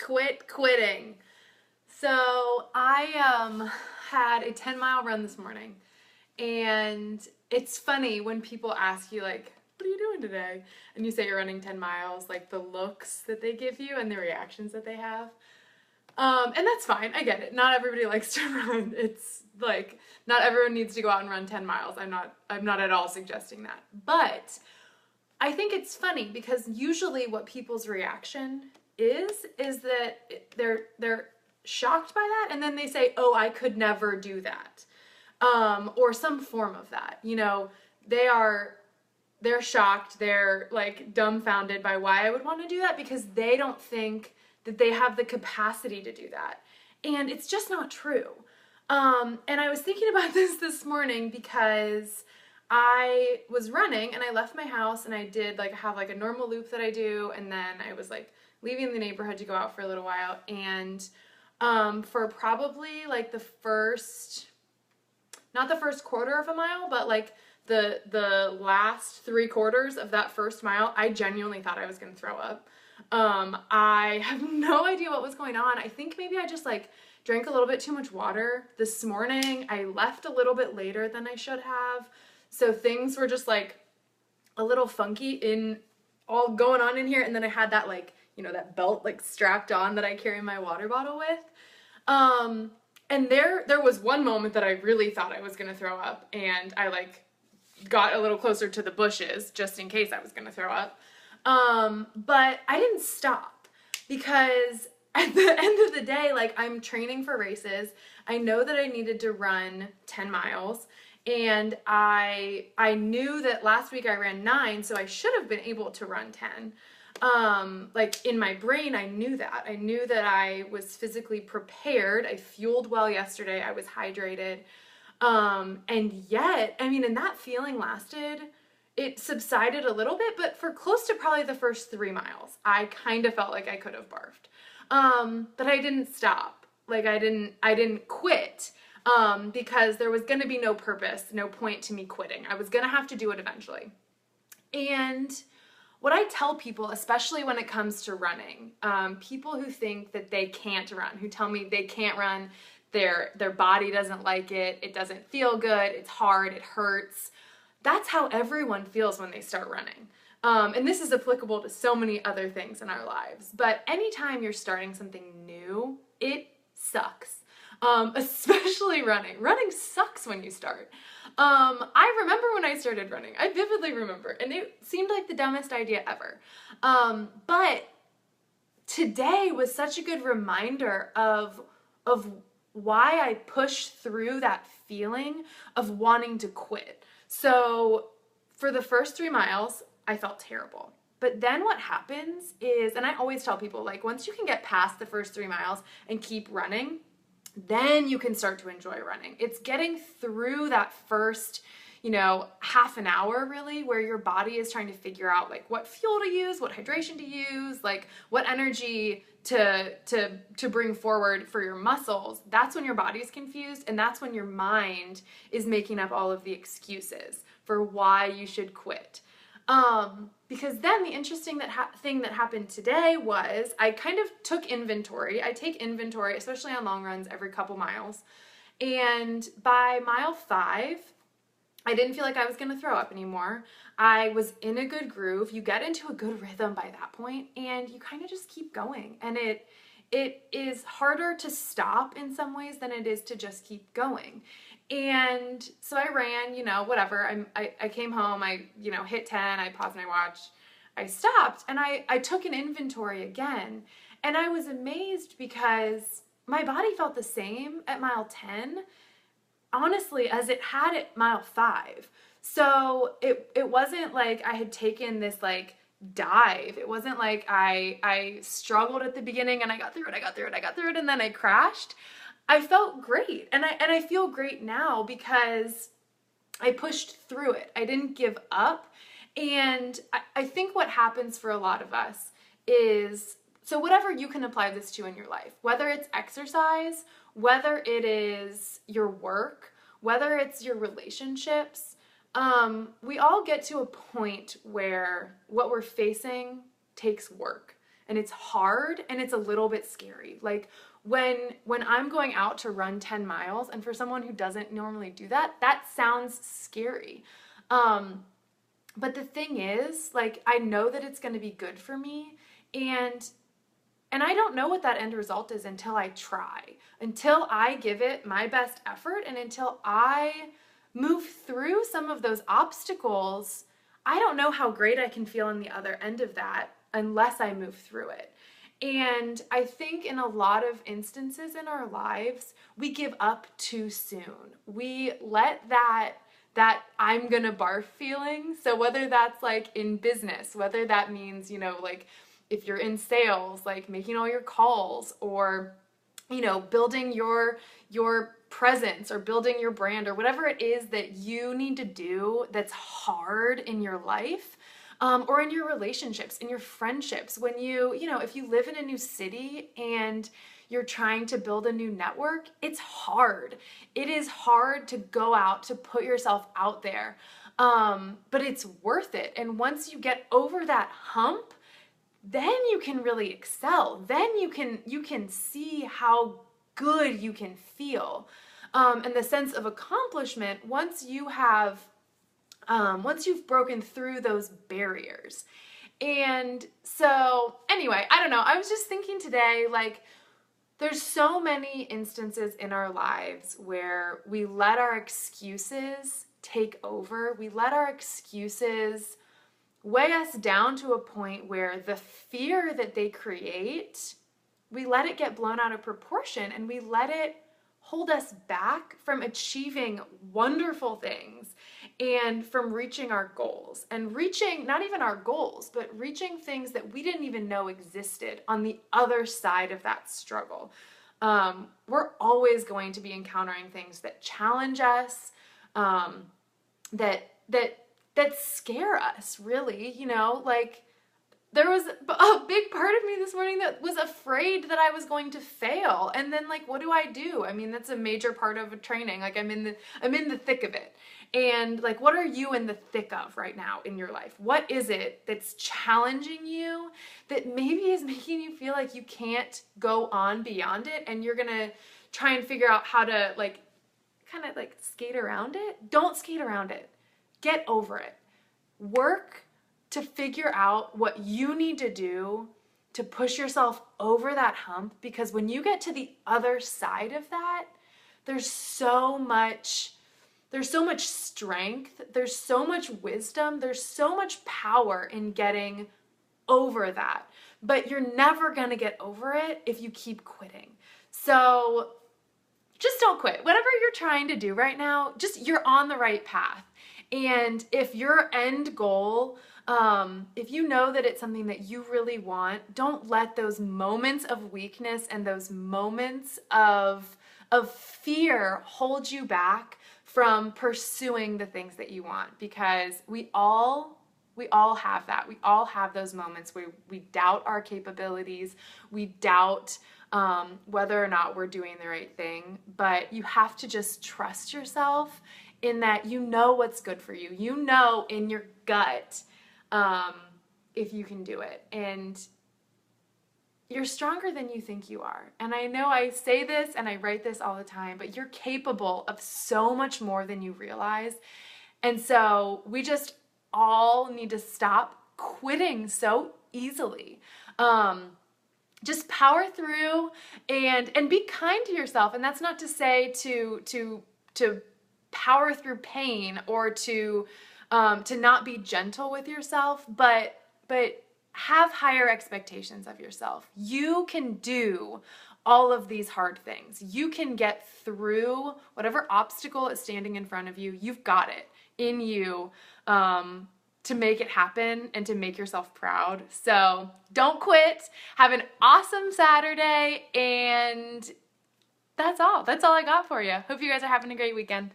Quitting. So I had a 10-mile run this morning, and it's funny when people ask you like, "What are you doing today?" and you say you're running 10 miles, like the looks that they give you and the reactions that they have. And that's fine. I get it. Not everybody likes to run. It's like not everyone needs to go out and run 10 miles. I'm not at all suggesting that. But I think it's funny because usually what people's reaction is that they're shocked by that, and then they say, "Oh, I could never do that." Or some form of that. You know, they're shocked, they're like dumbfounded by why I would want to do that because they don't think that they have the capacity to do that. And it's just not true. And I was thinking about this morning because I was running and I left my house and I did like have like a normal loop that I do, and then I was like leaving the neighborhood to go out for a little while, and for probably like the first, not the first quarter of a mile, but like the last 3/4 of that first mile, I genuinely thought I was gonna throw up. I have no idea what was going on. I think maybe I just like drank a little bit too much water this morning. I left a little bit later than I should have. So things were just like a little funky in all going on in here. And then I had that like, you know, that belt like strapped on that I carry my water bottle with. And there was one moment that I really thought I was gonna throw up, and I like got a little closer to the bushes just in case I was gonna throw up. But I didn't stop because at the end of the day, like I'm training for races. I know that I needed to run 10 miles, and I knew that last week I ran 9, so I should have been able to run 10. Like in my brain, I knew that. I knew that I was physically prepared. I fueled well yesterday. I was hydrated. And yet, I mean, and that feeling lasted, it subsided a little bit, but for close to probably the first 3 miles, I kind of felt like I could have barfed. But I didn't stop. Like I didn't quit, because there was going to be no purpose, no point to me quitting. I was going to have to do it eventually. And what I tell people, especially when it comes to running, people who think that they can't run, who tell me they can't run, their body doesn't like it, it doesn't feel good, it's hard, it hurts. That's how everyone feels when they start running. And this is applicable to so many other things in our lives. But anytime you're starting something new, it sucks. Especially running. Running sucks when you start. I remember when I started running. I vividly remember. And it seemed like the dumbest idea ever. But today was such a good reminder of why I pushed through that feeling of wanting to quit. So for the first 3 miles, I felt terrible. But then what happens is, and I always tell people, like once you can get past the first 3 miles and keep running, then you can start to enjoy running. It's getting through that first, you know, half an hour really, where your body is trying to figure out like what fuel to use, what hydration to use, like what energy to bring forward for your muscles. That's when your body's confused, and that's when your mind is making up all of the excuses for why you should quit. Because then the interesting thing that happened today was I kind of took inventory. I take inventory, especially on long runs, every couple miles. And by mile 5, I didn't feel like I was going to throw up anymore. I was in a good groove. You get into a good rhythm by that point, and you kind of just keep going. And it is harder to stop in some ways than it is to just keep going. And so I ran, you know, whatever. I came home, I, you know, hit 10, I paused my watch, I stopped, and I took an inventory again. And I was amazed because my body felt the same at mile 10, honestly, as it had at mile 5. So it wasn't like I had taken this like dive. It wasn't like I struggled at the beginning and I got through it, and then I crashed. I felt great, and I feel great now because I pushed through it. I didn't give up. And I think what happens for a lot of us is, so whatever you can apply this to in your life, whether it's exercise, whether it is your work, whether it's your relationships, we all get to a point where what we're facing takes work and it's hard and it's a little bit scary. Like when I'm going out to run 10 miles, and for someone who doesn't normally do that, that sounds scary. But the thing is, like, I know that it's going to be good for me, and I don't know what that end result is until I try, until I give it my best effort, and until I move through some of those obstacles. I don't know how great I can feel on the other end of that unless I move through it. And I think in a lot of instances in our lives, we give up too soon. We let that I'm gonna barf feeling. So whether that's like in business, whether that means, you know, like if you're in sales, like making all your calls, or, you know, building your presence or building your brand, or whatever it is that you need to do that's hard in your life, or in your relationships, in your friendships. When you know, if you live in a new city and you're trying to build a new network, it's hard. It is hard to go out, to put yourself out there. But it's worth it. And once you get over that hump, then you can really excel. Then you can see how good you can feel. And the sense of accomplishment, once you've broken through those barriers. And so anyway, I don't know. I was just thinking today, like, there's so many instances in our lives where we let our excuses take over. We let our excuses weigh us down to a point where the fear that they create, we let it get blown out of proportion, and we let it hold us back from achieving wonderful things and from reaching our goals, and reaching not even our goals, but reaching things that we didn't even know existed on the other side of that struggle. We're always going to be encountering things that challenge us, that scare us, really, you know, like there was a big part of me this morning that was afraid that I was going to fail. And then, like, what do? I mean, that's a major part of a training. Like, I'm in the thick of it. And like, what are you in the thick of right now in your life? What is it that's challenging you that maybe is making you feel like you can't go on beyond it, and you're gonna try and figure out how to, like, kind of like skate around it? Don't skate around it. Get over it. Work to figure out what you need to do to push yourself over that hump, because when you get to the other side of that, there's so much strength, there's so much wisdom, there's so much power in getting over that. But you're never gonna get over it if you keep quitting. So just don't quit. Whatever you're trying to do right now, just, you're on the right path. And if your end goal, if you know that it's something that you really want, don't let those moments of weakness and those moments of fear hold you back from pursuing the things that you want, because we all have that. We all have those moments where we doubt our capabilities. We doubt whether or not we're doing the right thing. But you have to just trust yourself in that you know what's good for you. You know in your gut if you can do it. And you're stronger than you think you are. And I know I say this and I write this all the time, but you're capable of so much more than you realize. And so we just all need to stop quitting so easily. Just power through and be kind to yourself. And that's not to say to power through pain, or to not be gentle with yourself, but have higher expectations of yourself. You can do all of these hard things. You can get through whatever obstacle is standing in front of you. You've got it in you to make it happen and to make yourself proud. So don't quit. Have an awesome Saturday. And that's all. That's all I got for you. Hope you guys are having a great weekend.